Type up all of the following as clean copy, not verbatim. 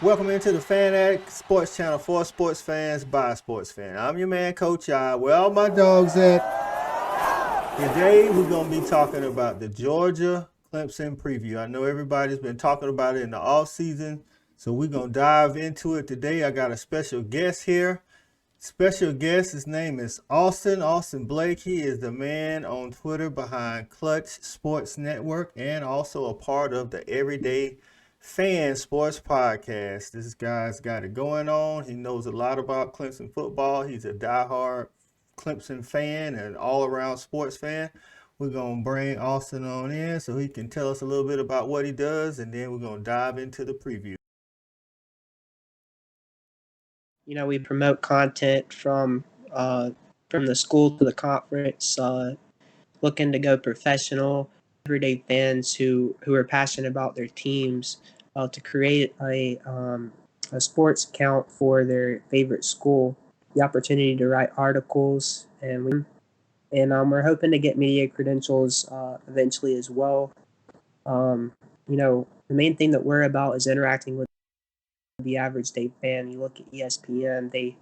Welcome into the Fan Addict Sports Channel for sports fans by sports fans. I'm your man, Coach I. Where all my dogs at? Today we're gonna be talking about the Georgia Clemson preview. I know everybody's been talking about it in the off season, so we're gonna dive into it today. I got a special guest here. Special guest, his name is Austin Blake. He is the man on Twitter behind Clutch Sports Network and also a part of the Everyday Fan Sports Podcast. This guy's got it going on. He knows a lot about Clemson football. He's a diehard Clemson fan and all-around sports fan. We're going to bring Austin on in so he can tell us a little bit about what he does, and then we're going to dive into the preview. We promote content from the school to the conference, looking to go professional. Everyday fans who are passionate about their teams, to create a sports account for their favorite school, the opportunity to write articles, and we're hoping to get media credentials eventually as well. The main thing that we're about is interacting with the average day fan. You look at ESPN, they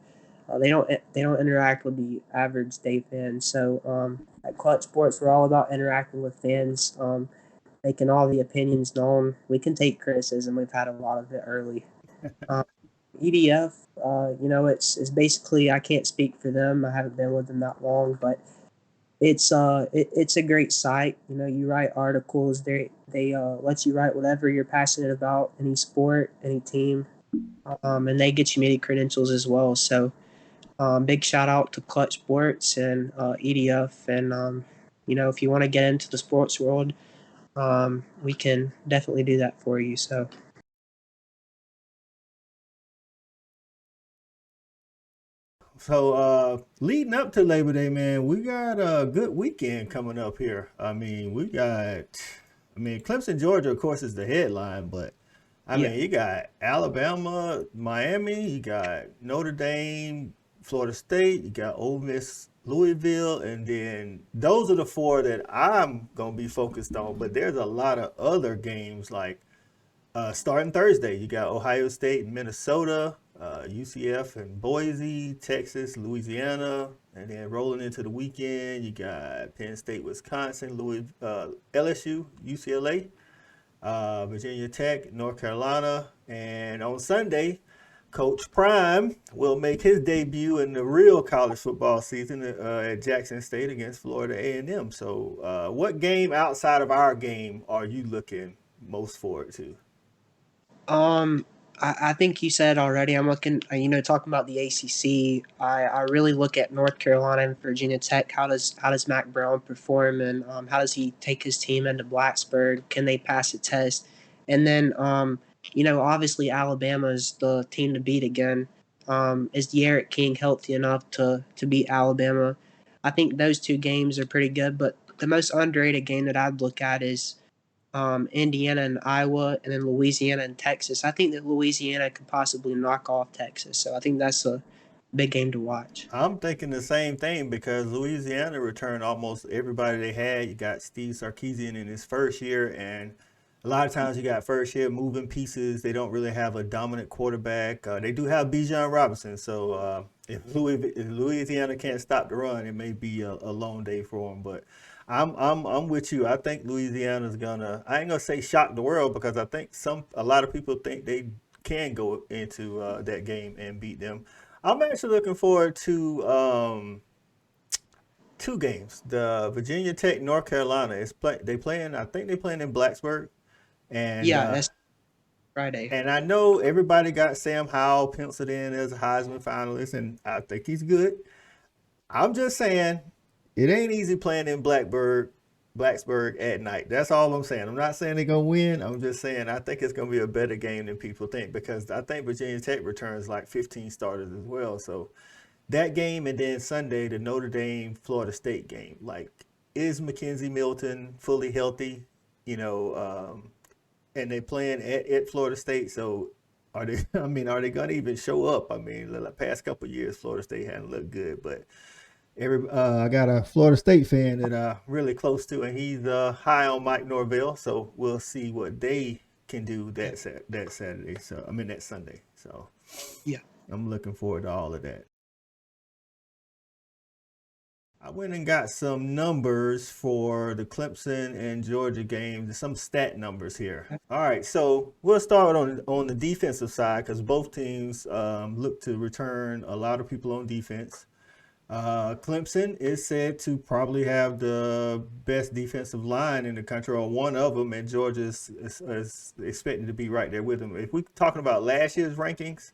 don't interact with the average day fan. So at Clutch Sports, we're all about interacting with fans, making all the opinions known. We can take criticism. We've had a lot of it early. EDF, it's basically, I can't speak for them. I haven't been with them that long, but it's a great site. You write articles. They let you write whatever you're passionate about, any sport, any team, and they get you media credentials as well. So big shout out to Clutch Sports and EDF, and if you want to get into the sports world, we can definitely do that for you. So leading up to Labor Day, man, we got a good weekend coming up here. Clemson, Georgia, of course, is the headline, but you got Alabama, Miami, you got Notre Dame, Florida State, you got Ole Miss, Louisville, and then those are the four that I'm gonna be focused on. But there's a lot of other games like starting Thursday, you got Ohio State and Minnesota, UCF and Boise, Texas, Louisiana, and then rolling into the weekend, you got Penn State, Wisconsin, LSU, UCLA, Virginia Tech, North Carolina, and on Sunday, Coach Prime will make his debut in the real college football season at Jackson State against Florida A&M. So, what game outside of our game are you looking most forward to? I think you said already. I'm looking, talking about the ACC. I really look at North Carolina and Virginia Tech. How does Mac Brown perform, and how does he take his team into Blacksburg? Can they pass a test? And then, obviously Alabama is the team to beat again. Is De'Aaron King healthy enough to beat Alabama? I think those two games are pretty good, but the most underrated game that I'd look at is Indiana and Iowa, and then Louisiana and Texas. I think that Louisiana could possibly knock off Texas, so I think that's a big game to watch. I'm thinking the same thing because Louisiana returned almost everybody they had. You got Steve Sarkisian in his first year, and a lot of times you got first year moving pieces. They don't really have a dominant quarterback. They do have Bijan Robinson, so if Louisiana can't stop the run, it may be a long day for them. But I'm with you. I think Louisiana's gonna. I ain't gonna say shock the world because I think a lot of people think they can go into that game and beat them. I'm actually looking forward to two games. The Virginia Tech North Carolina is they playing. I think they playing in Blacksburg, and Yeah, that's Friday. and I know everybody got Sam Howell penciled in as a Heisman finalist, and I think he's good. I'm just saying it ain't easy playing in Blacksburg at night. That's all I'm saying. I'm not saying they're gonna win. I'm just saying I think it's gonna be a better game than people think because I think Virginia Tech returns like 15 starters as well. So that game and then Sunday the Notre Dame Florida State game. Like, is Mackenzie Milton fully healthy? You know, and they playing at Florida State. So are they? I mean, are they gonna even show up? I mean, the past couple of years Florida State hadn't looked good, but I got a Florida State fan that really close to, and he's high on Mike Norvell. So we'll see what they can do Yeah. that Saturday. So I mean that Sunday. So Yeah. I'm looking forward to all of that. I went and got some numbers for the Clemson and Georgia game, some stat numbers here. All right, so we'll start on the defensive side because both teams look to return a lot of people on defense. Clemson is said to probably have the best defensive line in the country, or one of them, and Georgia is expected to be right there with them. If we're talking about last year's rankings,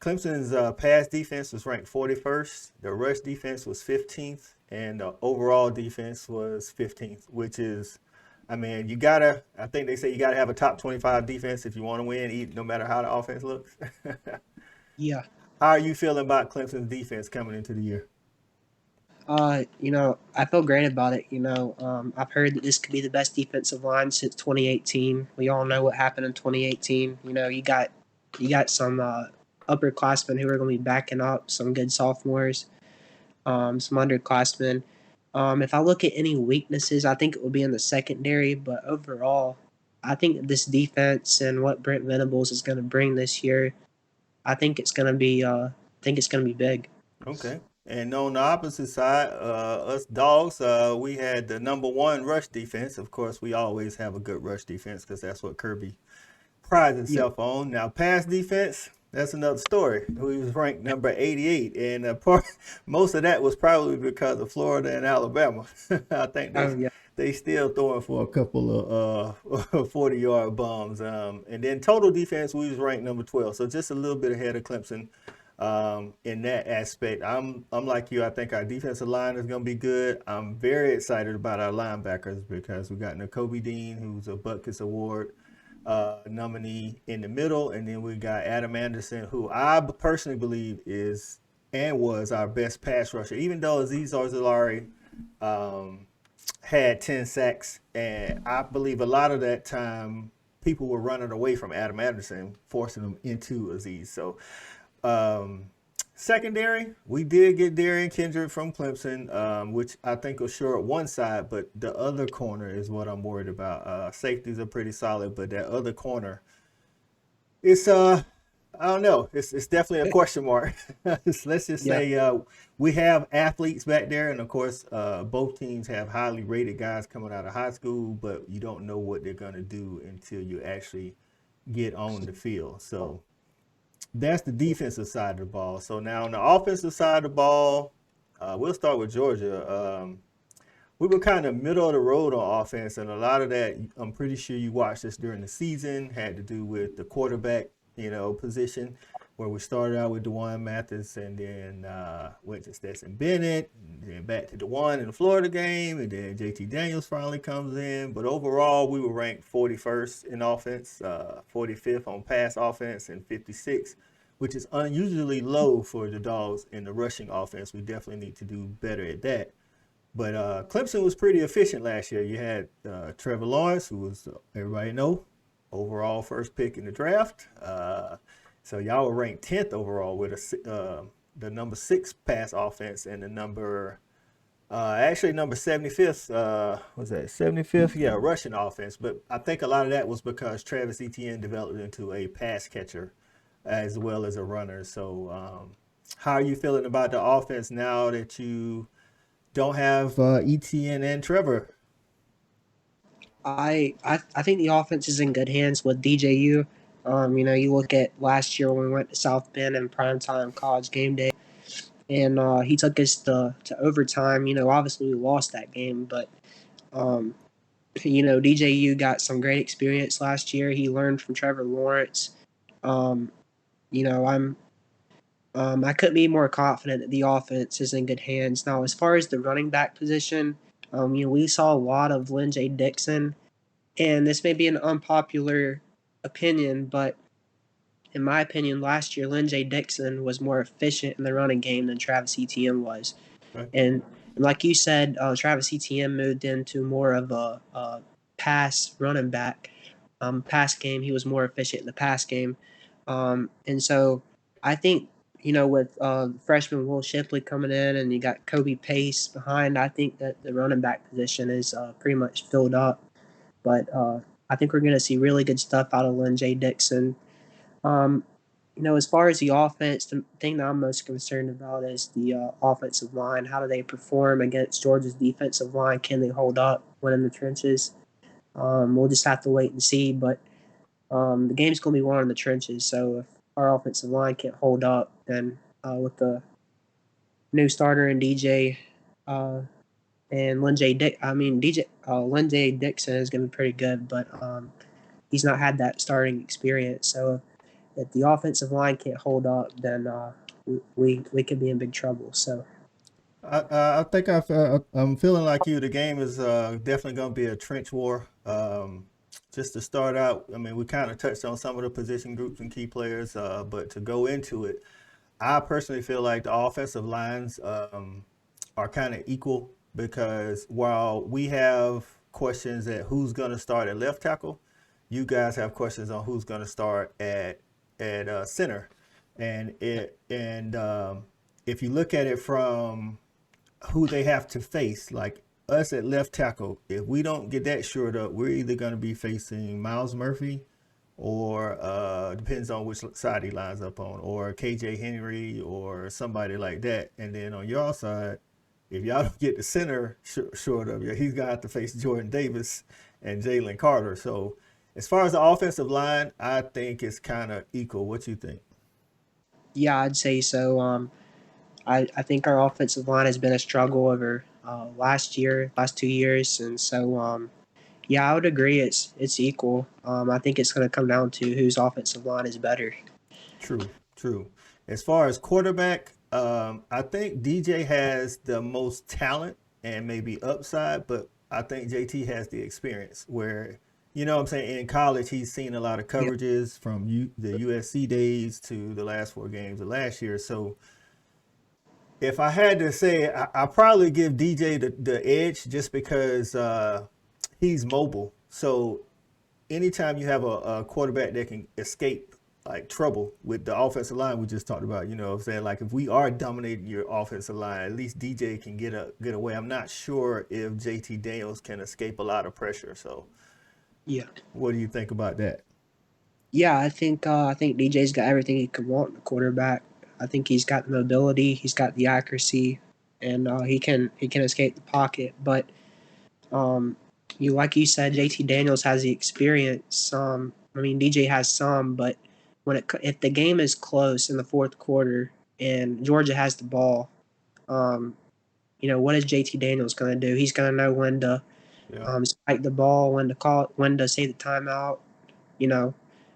Clemson's pass defense was ranked 41st. The rush defense was 15th, and the overall defense was 15th, which is, I mean, you gotta. I think they say you gotta have a top 25 defense if you want to win, no matter how the offense looks. Yeah. How are you feeling about Clemson's defense coming into the year? I feel great about it. I've heard that this could be the best defensive line since 2018. We all know what happened in 2018. You got some upperclassmen who are going to be backing up, some good sophomores, some underclassmen. If I look at any weaknesses, I think it will be in the secondary. But overall, I think this defense and what Brent Venables is going to bring this year, I think it's going to be. I think it's going to be big. Okay. And on the opposite side, us dogs, we had the number one rush defense. Of course, we always have a good rush defense because that's what Kirby prides Yeah. himself on. Now, pass defense, that's another story. We was ranked number 88, and most of that was probably because of Florida and Alabama. I think Oh yeah. they still throwing for a couple of 40-yard bombs. And then total defense, we was ranked number 12, so just a little bit ahead of Clemson in that aspect. I'm like you. I think our defensive line is going to be good. I'm very excited about our linebackers because we got N'Kobe Dean, who's a Butkus Award nominee in the middle, and then we got Adam Anderson, who I personally believe is and was our best pass rusher. Even though Aziz Ojulari um, had 10 sacks, and I believe a lot of that time people were running away from Adam Anderson, forcing them into Aziz. So um, secondary, we did get Darian Kendrick from Clemson, which I think will shore up one side, but the other corner is what I'm worried about. Safeties are pretty solid, but that other corner, it's I don't know. It's definitely a question mark. Let's just Yeah. say we have athletes back there, and of course, both teams have highly rated guys coming out of high school, but you don't know what they're gonna do until you actually get on the field. So that's the defensive side of the ball. So now on the offensive side of the ball, we'll start with Georgia. We were kind of middle of the road on offense, and a lot of that, I'm pretty sure you watched this during the season, had to do with the quarterback, position, where we started out with DeJuan Mathis, and then went to Stetson Bennett, and then back to DeJuan in the Florida game, and then JT Daniels finally comes in. But overall, we were ranked 41st in offense, 45th on pass offense, and 56th, which is unusually low for the Dogs in the rushing offense. We definitely need to do better at that. But Clemson was pretty efficient last year. You had Trevor Lawrence, who was, everybody know, overall first pick in the draft. So y'all were ranked 10th overall with the number 6 pass offense and the number 75th, was that 75th? Yeah, rushing offense. But I think a lot of that was because Travis Etienne developed into a pass catcher as well as a runner. So how are you feeling about the offense now that you don't have ETN and Trevor? I think the offense is in good hands with DJU. You look at last year when we went to South Bend in primetime college game day, and he took us to overtime. Obviously we lost that game, but um, DJU got some great experience last year. He learned from Trevor Lawrence. Um, I'm I couldn't be more confident that the offense is in good hands. Now, as far as the running back position, we saw a lot of Lynn J. Dixon, and this may be an unpopular opinion, but in my opinion, last year Lynn J. Dixon was more efficient in the running game than Travis Etienne was. Right. And like you said, Travis Etienne moved into more of a pass running back. Pass game, he was more efficient in the pass game. And so I think, with freshman Will Shipley coming in and you got Kobe Pace behind, I think that the running back position is pretty much filled up. But I think we're going to see really good stuff out of Lynn J. Dixon. Um, as far as the offense, the thing that I'm most concerned about is the offensive line. How do they perform against Georgia's defensive line? Can they hold up when in the trenches? We'll just have to wait and see. But the game's going to be won in the trenches. So if our offensive line can't hold up, then with the new starter and DJ uh, and Lynn J. Dixon is going to be pretty good, but he's not had that starting experience. So if the offensive line can't hold up, then we could be in big trouble. So I think I'm feeling like you. The game is definitely going to be a trench war. Just to start out, I mean, we kind of touched on some of the position groups and key players, but to go into it, I personally feel like the offensive lines are kind of equal because while we have questions at who's going to start at left tackle, you guys have questions on who's going to start at center, and if you look at it from who they have to face, like us at left tackle, if we don't get that shored up, we're either going to be facing Miles Murphy or depends on which side he lines up on, or KJ Henry or somebody like that. And then on your side, if y'all don't get the center short of you, he's gonna have to face Jordan Davis and Jalen Carter. So as far as the offensive line, I think it's kind of equal. What you think? yeah, I'd say so. I think our offensive line has been a struggle over last 2 years, and so yeah, I would agree. It's equal. I think it's going to come down to whose offensive line is better. True, true. As far as quarterback, I think DJ has the most talent and maybe upside, but I think JT has the experience where, you know what I'm saying, in college, he's seen a lot of Yeah, coverages from the USC days to the last 4 games of last year. So if I had to say, I probably give DJ the edge just because he's mobile. So anytime you have a quarterback that can escape like trouble with the offensive line we just talked about, you know what I'm saying? Like if we are dominating your offensive line, at least DJ can get away. I'm not sure if JT Daniels can escape a lot of pressure. So yeah, what do you think about that? yeah. I think DJ's got everything he could want in a quarterback. I think he's got the mobility, he's got the accuracy, and he can escape the pocket. But um, like you said, JT Daniels has the experience. DJ has some, but if the game is close in the fourth quarter and Georgia has the ball, um, what is JT Daniels going to do? He's going to know when to Yeah. spike the ball, when to call, when to say the timeout, you know,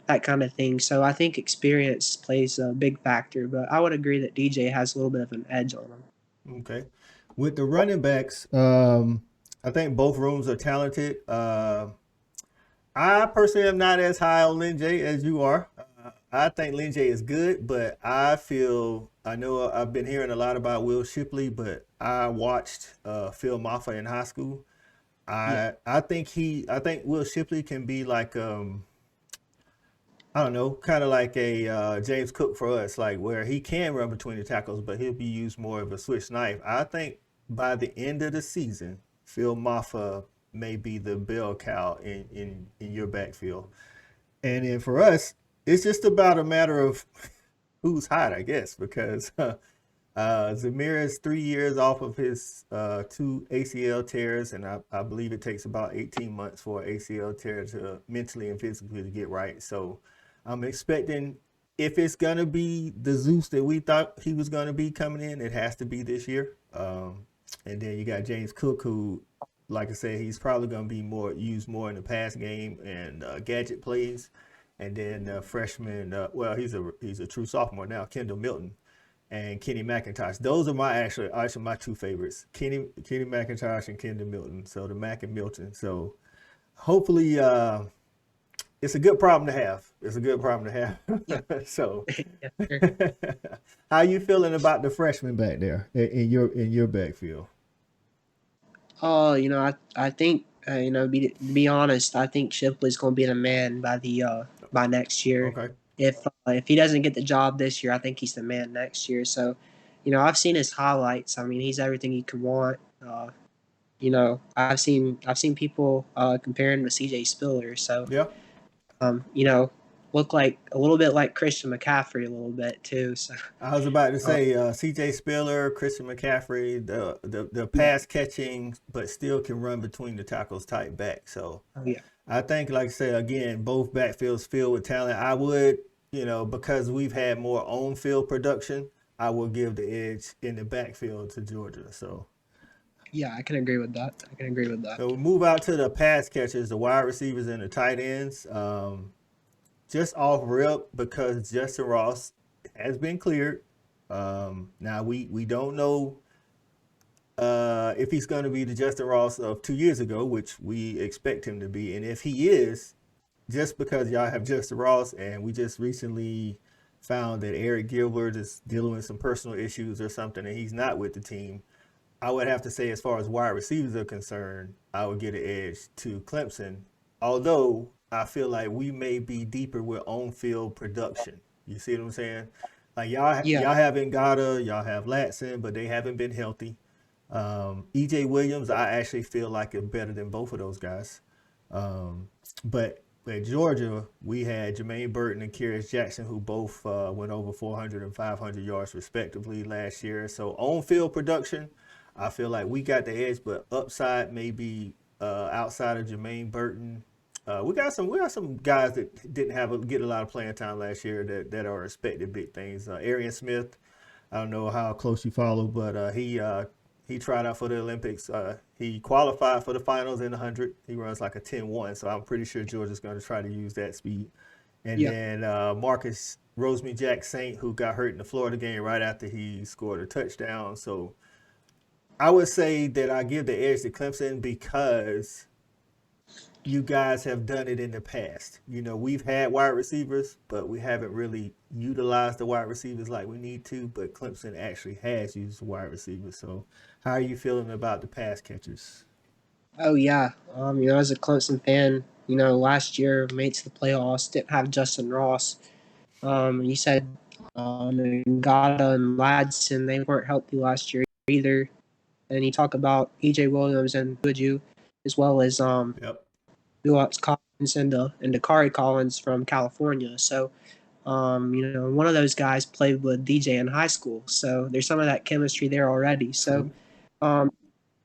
that kind of thing. So I think experience plays a big factor, but I would agree that DJ has a little bit of an edge on him. Okay. With the running backs, I think both rooms are talented. I personally am not as high on Lin J as you are. I think Lin J is good, but I know I've been hearing a lot about Will Shipley, but I watched Phil Maffa in high school. Yeah, I think Will Shipley can be like I don't know, kind of like a James Cook for us, like where he can run between the tackles, but he'll be used more of a switch knife. I think by the end of the season, Phil Maffa may be the bell cow in your backfield. And then for us, it's just about a matter of who's hot, I guess, because Zamir is 3 years off of his two ACL tears, and I believe it takes about 18 months for an ACL tear to mentally and physically to get right. So I'm expecting if it's gonna be the Zeus that we thought he was gonna be coming in, it has to be this year. And then you got James Cook, who, like I said, he's probably gonna be more used more in the pass game and gadget plays. And then freshman, well, he's a true sophomore now, Kendall Milton and Kenny McIntosh. Those are actually my two favorites, Kenny McIntosh and Kendall Milton. So the Mac and Milton. So hopefully, it's a good problem to have. It's a good problem to yeah, have. So, yeah. Sure. how you feeling about the freshmen back there in your backfield? Oh, I think to be honest, I think Shipley's going to be the man by next year. Okay. If he doesn't get the job this year, I think he's the man next year. So, I've seen his highlights. I mean, he's everything you could want. I've seen people comparing with CJ Spiller. So Yeah. you know, look like a little bit like Christian McCaffrey a little bit too. So I was about to uh, say C.J. Spiller, Christian McCaffrey, the yeah, pass catching, but still can run between the tackles type back. So oh yeah, I think, like I said, again, both backfields filled with talent. I would, because we've had more on field production, I will give the edge in the backfield to Georgia. yeah. I can agree with that. I can agree with that. So we move out to the pass catchers, the wide receivers, and the tight ends. Just off rip because Justin Ross has been cleared. Now we don't know if he's going to be the Justin Ross of 2 years ago, which we expect him to be, and if he is, just because y'all have Justin Ross, and we just recently found that Eric Gilbert is dealing with some personal issues or something, and he's not with the team. I would have to say, as far as wide receivers are concerned, I would get an edge to Clemson. Although I feel like we may be deeper with on-field production. You see what I'm saying? Like Yeah, y'all have Ngata, y'all have Latson, but they haven't been healthy. EJ Williams, I actually feel like is better than both of those guys. But at Georgia, we had Jermaine Burton and Kyrus Jackson, who both went over 400 and 500 yards respectively last year. So on field production, I feel like we got the edge, but upside maybe outside of Jermaine Burton. We got some guys that didn't get a lot of playing time last year that are expected big things. Arian Smith, I don't know how close you follow, but he tried out for the Olympics. He qualified for the finals in 100. He runs like a 10-1, so I'm pretty sure Georgia's going to try to use that speed. And yeah. then Marcus Rosemary Jack Saint, who got hurt in the Florida game right after he scored a touchdown. So I would say that I give the edge to Clemson because you guys have done it in the past. We've had wide receivers, but we haven't really utilized the wide receivers like we need to. But Clemson actually has used wide receivers. So, how are you feeling about the pass catchers? Oh yeah. As a Clemson fan, last year made to the playoffs, didn't have Justin Ross. You said Ngata and Ladson, they weren't healthy last year either. And you talk about EJ Williams and Buju, as well as Yep. Phillips Collins and Dakari Collins from California. So one of those guys played with DJ in high school. So there's some of that chemistry there already. So True. as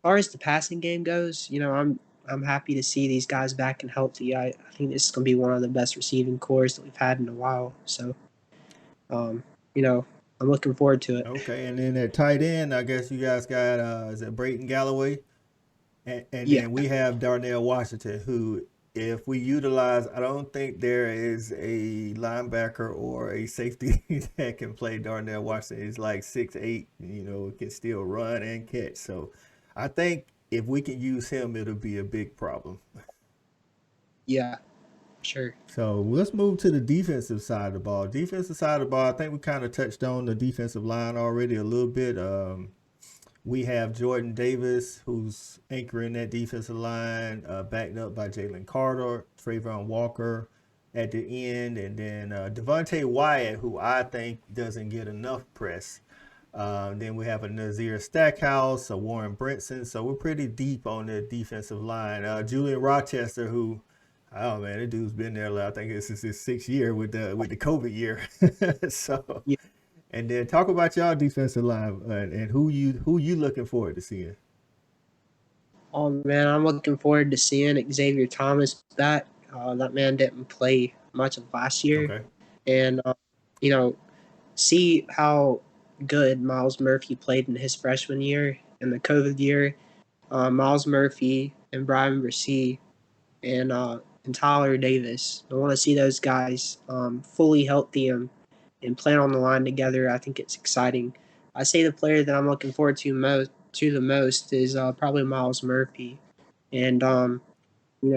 far as the passing game goes, I'm happy to see these guys back and healthy. I think this is going to be one of the best receiving cores that we've had in a while. So, um, you know, I'm looking forward to it. Okay. And then at tight end, I guess you guys got is it Brayton Galloway? And Yeah, then we have Darnell Washington, who, if we utilize, I don't think there is a linebacker or a safety that can play Darnell Washington. He's like 6'8", can still run and catch. So I think if we can use him, it'll be a big problem. yeah, sure. So let's move to the defensive side of the ball. Defensive side of the ball, I think we kind of touched on the defensive line already a little bit. We have Jordan Davis, who's anchoring that defensive line, backed up by Jalen Carter, Trayvon Walker at the end, and then Devontae Wyatt, who I think doesn't get enough press. Then we have a Nazir Stackhouse, a Warren Brinson. So we're pretty deep on the defensive line. Julian Rochester, who, oh man, that dude's been there. I think this is his 6th year with the COVID year. So, Yeah. and then talk about y'all defensive line and who you looking forward to seeing. Oh man, I'm looking forward to seeing Xavier Thomas back. That man didn't play much of last year, Okay. and you know, see how good Miles Murphy played in his freshman year and the COVID year. Miles Murphy and Brian Brissy and Tyler Davis. I want to see those guys fully healthy and playing on the line together. I think it's exciting. I say the player that I'm looking forward to the most is probably Miles Murphy, and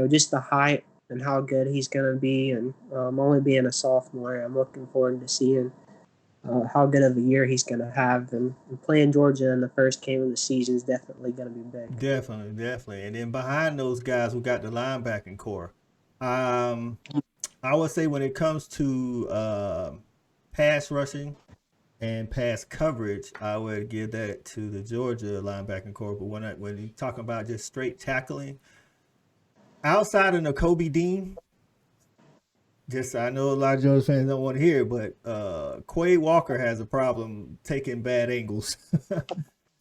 just the height and how good he's gonna be, and only being a sophomore, I'm looking forward to seeing how good of a year he's gonna have, and playing Georgia in the first game of the season is definitely gonna be big. Definitely, definitely. And then behind those guys, we got the linebacking core. Um, I would say when it comes to pass rushing, and pass coverage, I would give that to the Georgia linebacking core. But when you talking about just straight tackling, outside of N'Kobe Dean, just I know a lot of Georgia fans don't want to hear it, but Quay Walker has a problem taking bad angles.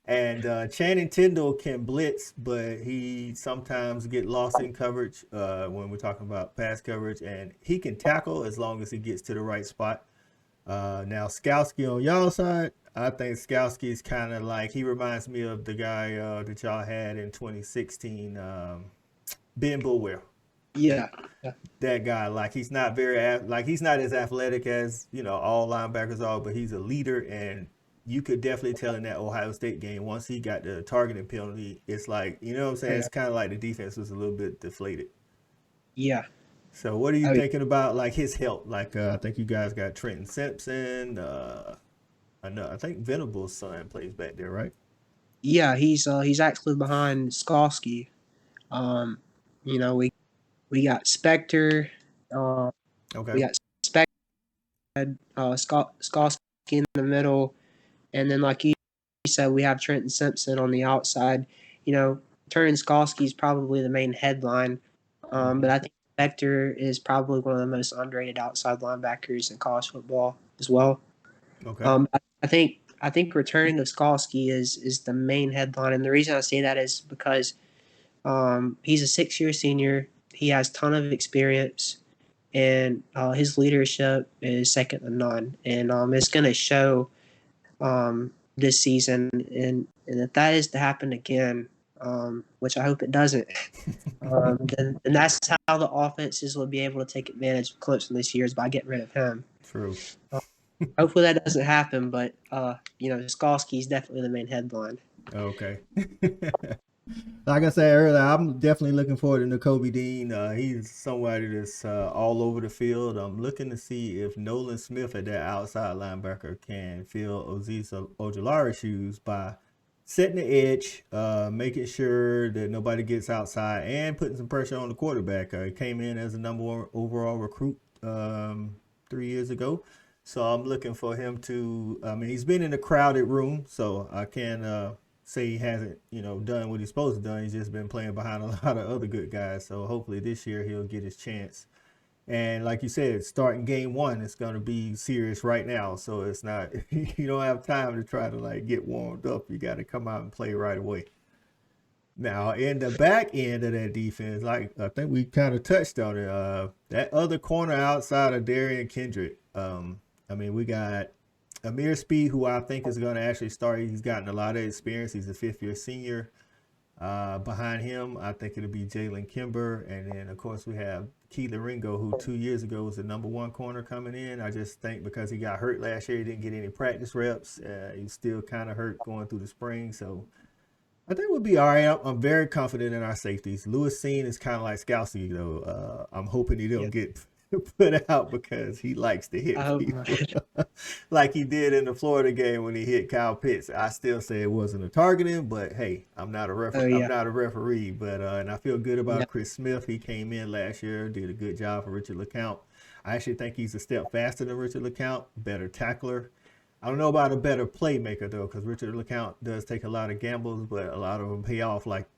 And Channing Tindall can blitz, but he sometimes get lost in coverage when we're talking about pass coverage. And he can tackle as long as he gets to the right spot. Now Skowski on y'all side, I think Skowski is kind of like he reminds me of the guy that y'all had in 2016, Ben Bulwell. Yeah. Yeah. That guy, like he's not like he's not as athletic as all linebackers are, but he's a leader, and you could definitely tell in that Ohio State game once he got the targeting penalty, it's like what I'm saying. Yeah. It's kind of like the defense was a little bit deflated. Yeah. So what are you Oh, thinking about like his help? Like I think you guys got Trenton Simpson. I know I think Venable's son plays back there, right? yeah. He's actually behind Skalski. Um, we got Spectre. Uh, Okay. we got Spectre. Skalski in the middle, and then like you said, we have Trenton Simpson on the outside. Turner Skalski is probably the main headline, Mm-hmm. but I think Spectre is probably one of the most underrated outside linebackers in college football as well. Okay. I think returning of Skalski is the main headline, and the reason I say that is because he's a 6-year senior. He has a ton of experience, and his leadership is second to none. And it's going to show this season. And if that is to happen again, which I hope it doesn't, then that's how the offenses will be able to take advantage of Clemson this year is by getting rid of him. True. Uh, Hopefully that doesn't happen, but Skalski is definitely the main headline. Okay. Like I said earlier, I'm definitely looking forward to Kobe Dean. He's somebody that's all over the field. I'm looking to see if Nolan Smith at that outside linebacker can fill Aziz Ojolari's shoes by setting the edge, making sure that nobody gets outside, and putting some pressure on the quarterback. He came in as a number 1 overall recruit 3 years ago. So I'm looking for him to. I mean, he's been in a crowded room, so I can say he hasn't, done what he's supposed to do. He's just been playing behind a lot of other good guys. So hopefully this year he'll get his chance. And like you said, starting game 1, it's going to be serious right now. So it's not, you don't have time to try to like get warmed up. You got to come out and play right away. Now, in the back end of that defense, like I think we kind of touched on it, that other corner outside of Darian Kendrick. I mean, we got Amir Speed, who I think is going to actually start. He's gotten a lot of experience. He's a 5th-year senior. Behind him, I think it'll be Jalen Kimber. And then, of course, we have Keelan Ringo, who 2 years ago was the number 1 corner coming in. I just think because he got hurt last year, he didn't get any practice reps. He's still kind of hurt going through the spring. So I think we'll be all right. I'm very confident in our safeties. Lewis Seen is kind of like Scousey, though. I'm hoping he don't Yeah, get put out because he likes to I hit hope people not. like he did in the Florida game when he hit Kyle Pitts. I still say it wasn't a targeting, but hey, I'm not a Oh I'm yeah, not a referee. But and I feel good yeah, about Chris Smith. He came in last year, did a good job for Richard LeCount. I actually think he's a step faster than Richard LeCount, better tackler. I don't know about a better playmaker though, because Richard LeCount does take a lot of gambles, but a lot of them pay off. Like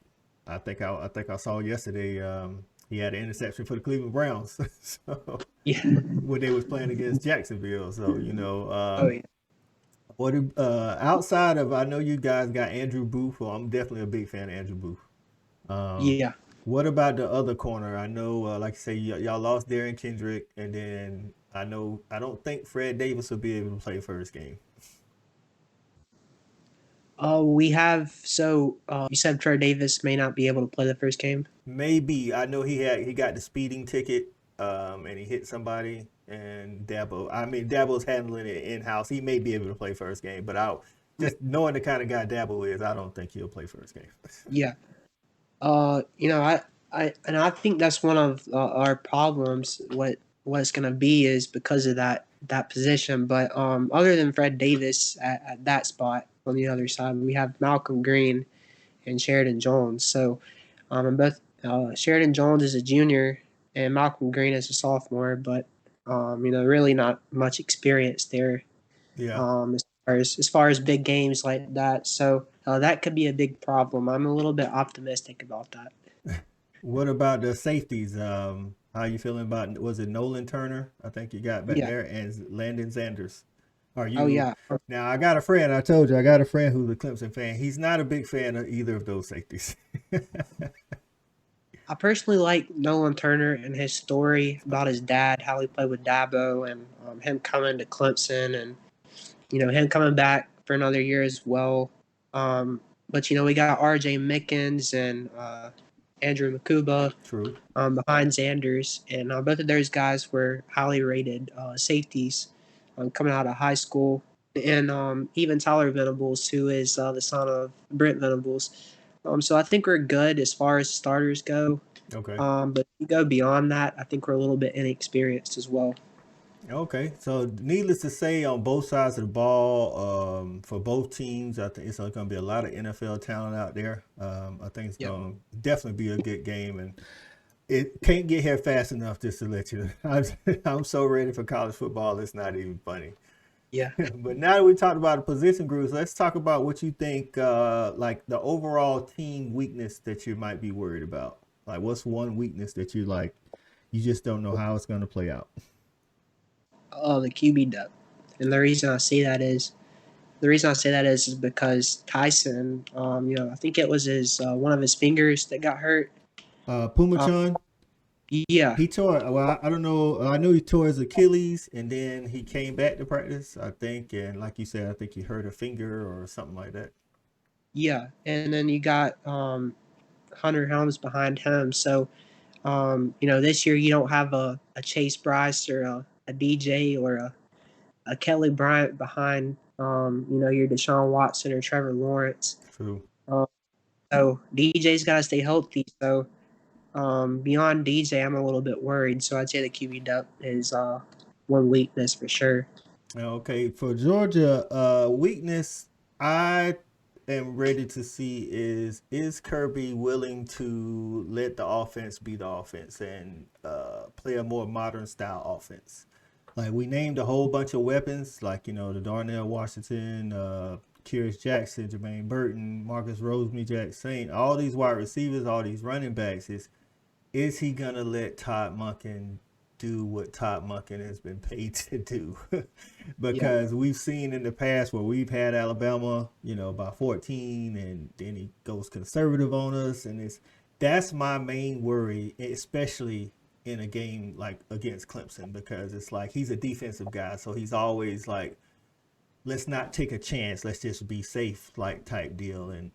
I saw yesterday, he had an interception for the Cleveland Browns, so yeah. when they was playing against Jacksonville. So Oh yeah, what outside of I know you guys got Andrew Booth. Well, I'm definitely a big fan of Andrew Booth. Um, yeah. what about the other corner? I know, like I say, y'all lost Darren Kendrick, and then I don't think Fred Davis will be able to play first game. We have you said Trey Davis may not be able to play the first game. Maybe I know he got the speeding ticket, and he hit somebody. And Dabo's handling it in house. He may be able to play first game, but I just knowing the kind of guy Dabo is, I don't think he'll play first game. Yeah. I think that's one of our problems. What it's going to be is because of that position. But other than Fred Davis at that spot on the other side, we have Malcolm Green and Sheridan Jones. So, and both Sheridan Jones is a junior and Malcolm Green is a sophomore, but really not much experience there. Yeah. As far as big games like that. So that could be a big problem. I'm a little bit optimistic about that. What about the safeties? How you feeling about, was it Nolan Turner? I think you got back Yeah. there, and Landon Sanders. Are Oh you yeah. now? I got a friend. I told you I got a friend who's a Clemson fan. He's not a big fan of either of those safeties. I personally like Nolan Turner and his story about his dad, how he played with Dabo, and him coming to Clemson, and him coming back for another year as well. But we got R.J. Mickens and Andrew Makuba True. behind Xanders, and both of those guys were highly rated safeties coming out of high school. And even Tyler Venables, who is the son of Brent Venables. So I think we're good as far as starters go. Okay. But if you go beyond that, I think we're a little bit inexperienced as well. Okay. So, needless to say, on both sides of the ball, for both teams, I think it's going to be a lot of NFL talent out there. I think it's Yep. going to definitely be a good game, and it can't get here fast enough just to let you know. I'm so ready for college football. It's not even funny. Yeah. But now that we talked about the position groups, let's talk about what you think, like the overall team weakness that you might be worried about. Like, what's one weakness that you like? You just don't know how it's going to play out. Oh, the QB depth. And the reason I say that is because Tyson, I think it was his one of his fingers that got hurt. Uh, Pumachan, yeah, he tore. Well, I don't know. I know he tore his Achilles, and then he came back to practice. I think, and like you said, I think he hurt a finger or something like that. yeah. And then you got Hunter Helms behind him. So, this year you don't have a Chase Bryce or a DJ or a Kelly Bryant behind, your Deshaun Watson or Trevor Lawrence. True. Um, so DJ's got to stay healthy. So beyond DJ, I'm a little bit worried. So I'd say the QB depth is one weakness for sure. Okay, for Georgia, weakness I am ready to see is Kirby willing to let the offense be the offense and play a more modern style offense. Like we named a whole bunch of weapons, like the Darnell Washington, Kyrus Jackson, Jermaine Burton, Marcus Rosemary, Jack Saint, all these wide receivers, all these running backs. Is he gonna let Todd Monken do what Todd Monken has been paid to do? Yeah, Because we've seen in the past where we've had Alabama, by 14, and then he goes conservative on us, and that's my main worry, especially in a game like against Clemson, because it's like he's a defensive guy, so he's always like, let's not take a chance. Let's just be safe, like type deal. And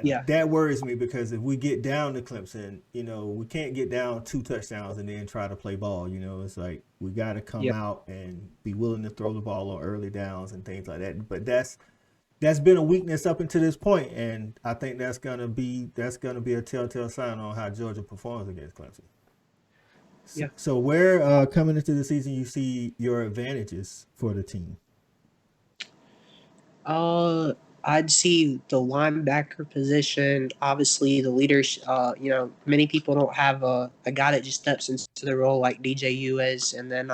yeah, that worries me because if we get down to Clemson, we can't get down 2 touchdowns and then try to play ball. It's like we got to come yeah, out and be willing to throw the ball on early downs and things like that. But that's been a weakness up until this point, and I think that's gonna be a telltale sign on how Georgia performs against Clemson. So, yeah. so where coming into the season you see your advantages for the team? Uh, I'd see the linebacker position. Obviously, the leaders. Many people don't have a guy that just steps into the role like DJU is, and then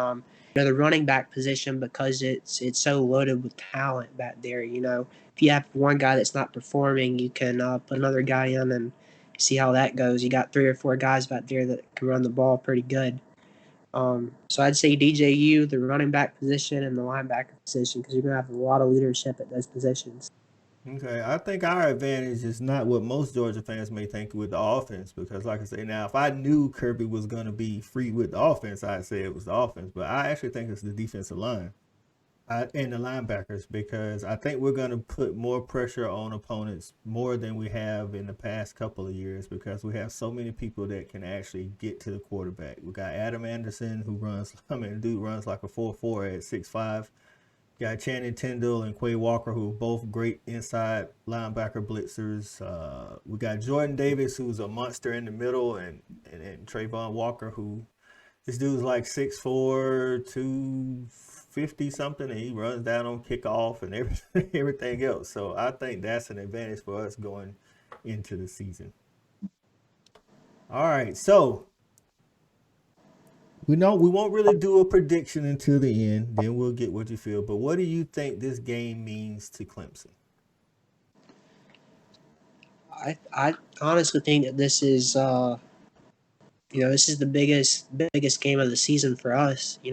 the running back position because it's so loaded with talent back there. If you have one guy that's not performing, you can put another guy in and see how that goes. You got 3 or 4 guys back there that can run the ball pretty good. So I'd say DJU, the running back position, and the linebacker position because you're gonna have a lot of leadership at those positions. Okay, I think our advantage is not what most Georgia fans may think with the offense, because, like I say, now if I knew Kirby was going to be free with the offense, I'd say it was the offense. But I actually think it's the defensive line and the linebackers, because I think we're going to put more pressure on opponents more than we have in the past couple of years, because we have so many people that can actually get to the quarterback. We got Adam Anderson who runs, dude runs like a 4.4 at 6'5". Got Channing Tindall and Quay Walker, who are both great inside linebacker blitzers. We got Jordan Davis, who's a monster in the middle, and Trayvon Walker, who this dude's like 6'4", 250 something, and he runs down on kickoff and everything else. So I think that's an advantage for us going into the season. All right, so We know we won't really do a prediction until the end. Then we'll get what you feel. But what do you think this game means to Clemson? I honestly think that this is this is the biggest game of the season for us. We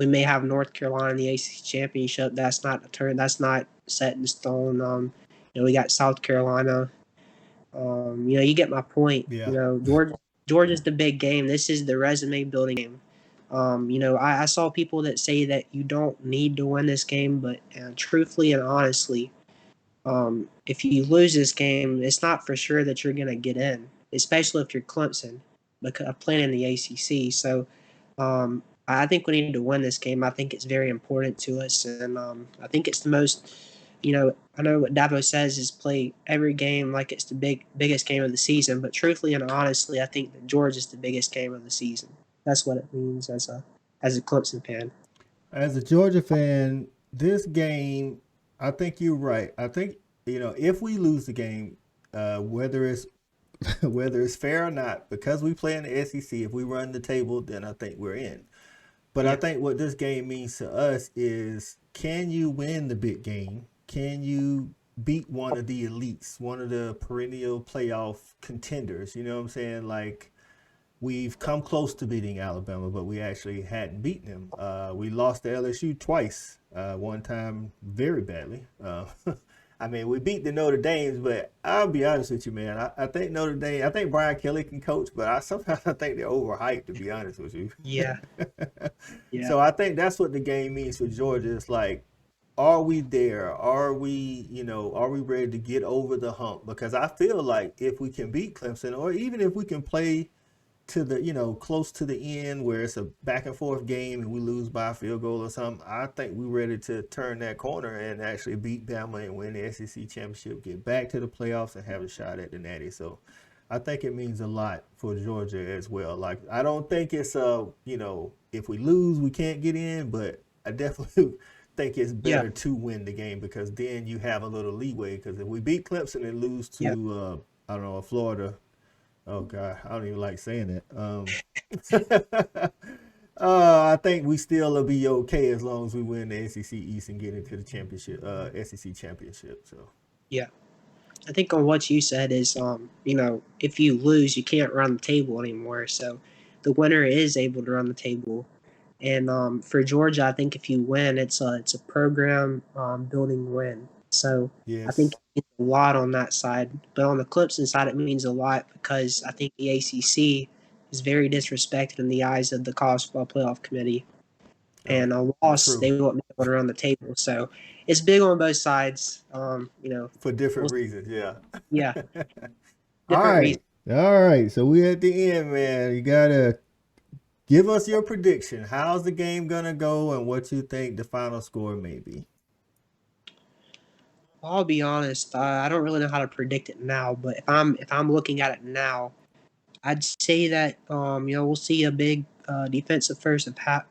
may have North Carolina in the ACC championship. That's not a turn. That's not set in stone. We got South Carolina. You get my point. Yeah, Georgia's the big game. This is the resume building game. I saw people that say that you don't need to win this game, but truthfully and honestly, if you lose this game, it's not for sure that you're going to get in, especially if you're Clemson, because playing in the ACC. So I think we need to win this game. I think it's very important to us, and I think it's the most. I know what Dabo says is play every game like it's the biggest game of the season, but truthfully and honestly, I think that Georgia's the biggest game of the season. That's what it means as a Clemson fan. as a Georgia fan, this game, I think you're right. I think if we lose the game, whether it's whether it's fair or not, because we play in the SEC, if we run the table, then I think we're in. But I Yeah, think what this game means to us is, can you win the big game? Can you beat one of the elites, one of the perennial playoff contenders? You know what I'm saying? Like, we've come close to beating Alabama, but we actually hadn't beaten them. We lost to LSU twice, one time very badly. I mean, we beat the Notre Dames, but I'll be honest with you, man. I think Notre Dame, I think Brian Kelly can coach, but sometimes I think they're overhyped, to be honest with you. yeah, yeah, So I think that's what the game means for Georgia. It's like, are we there? Are we ready to get over the hump? Because I feel like if we can beat Clemson, or even if we can play to the close to the end where it's a back and forth game and we lose by a field goal or something, I think we're ready to turn that corner and actually beat Bama and win the SEC championship, get back to the playoffs, and have a shot at the Natty. So I think it means a lot for Georgia as well. Like, I don't think it's if we lose we can't get in, but I definitely think it's yeah, better to win the game, because then you have a little leeway. Because if we beat Clemson and lose yeah, to I don't know, Florida. Oh God, I don't even like saying that. I think we still will be okay as long as we win the SEC East and get into the championship, SEC championship. So yeah. I think on what you said is, if you lose, you can't run the table anymore. So the winner is able to run the table. And for Georgia, I think if you win, it's a program building win. So I think yes, it means a lot on that side. But on the Clemson side, it means a lot because I think the ACC is very disrespected in the eyes of the college football playoff committee. oh, And a loss, true, they won't be able to run the table. So it's big on both sides. for different We'll, reasons. Yeah. yeah, All different right, reasons. all right. So we at the end, man. You gotta give us your prediction. How's the game gonna go, and what you think the final score may be? I'll be honest. I don't really know how to predict it now, but if I'm looking at it now, I'd say that we'll see a big defensive first half,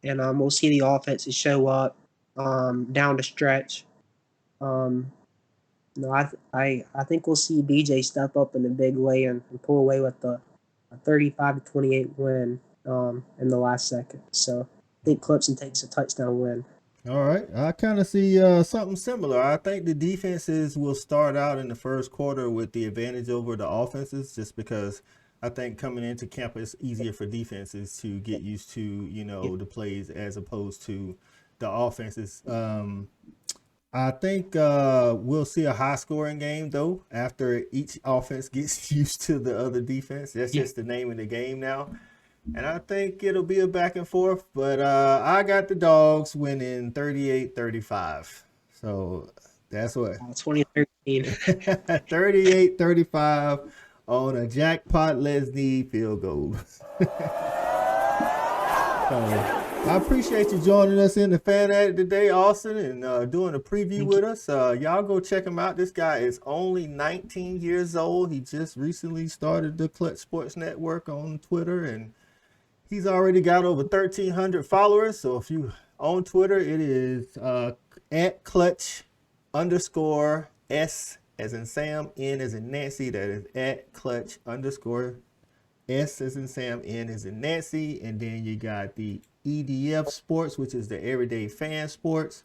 and we'll see the offenses show up down the stretch. Um, I think we'll see DJ step up in a big way and pull away with a 35-28 win in the last second. So I think Clemson takes a touchdown win. All right, I kind of see something similar. I think the defenses will start out in the first quarter with the advantage over the offenses, just because I think coming into camp it's easier for defenses to get used to Yeah, the plays as opposed to the offenses. I think we'll see a high scoring game though after each offense gets used to the other defense. That's yeah. just the name of the game now. And I think it'll be a back and forth, but I got the dogs winning 38-35. So that's what 2013. 38-35 on a jackpot Leslie field goal. So I appreciate you joining us in the fan edit today, Austin, and doing a preview Thank you. with us. Y'all go check him out. This guy is only 19 years old. He just recently started the Clutch Sports Network on Twitter, and he's already got over 1,300 followers. So if you on Twitter, it is at Clutch underscore S as in Sam, N as in Nancy. That is at Clutch underscore S as in Sam, N as in Nancy, and then you got the EDF Sports, which is the Everyday Fan Sports,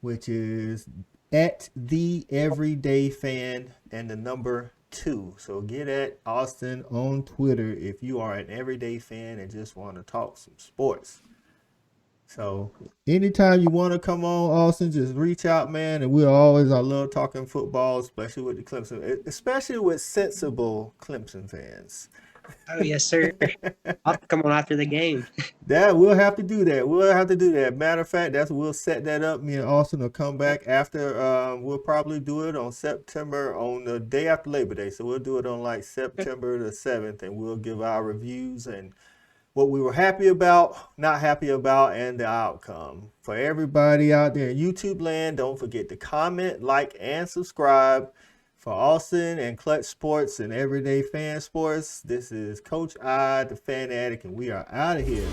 which is at the Everyday Fan and the number 2. So get at Austin on Twitter if you are an everyday fan and just want to talk some sports. So anytime you want to come on, Austin, just reach out, man. And I love talking football, especially with the Clemson, especially with sensible Clemson fans. Oh yes, sir. I'll have to come on after the game. That we'll have to do that. We'll have to do that. Matter of fact, we'll set that up. Me and Austin will come back after. We'll probably do it on the day after Labor Day. So we'll do it on like September the 7th, and we'll give our reviews and what we were happy about, not happy about, and the outcome. For everybody out there in YouTube land, don't forget to comment, like, and subscribe. For Austin and Clutch Sports and Everyday Fan Sports, this is Coach I, the Fan Addict, and we are out of here.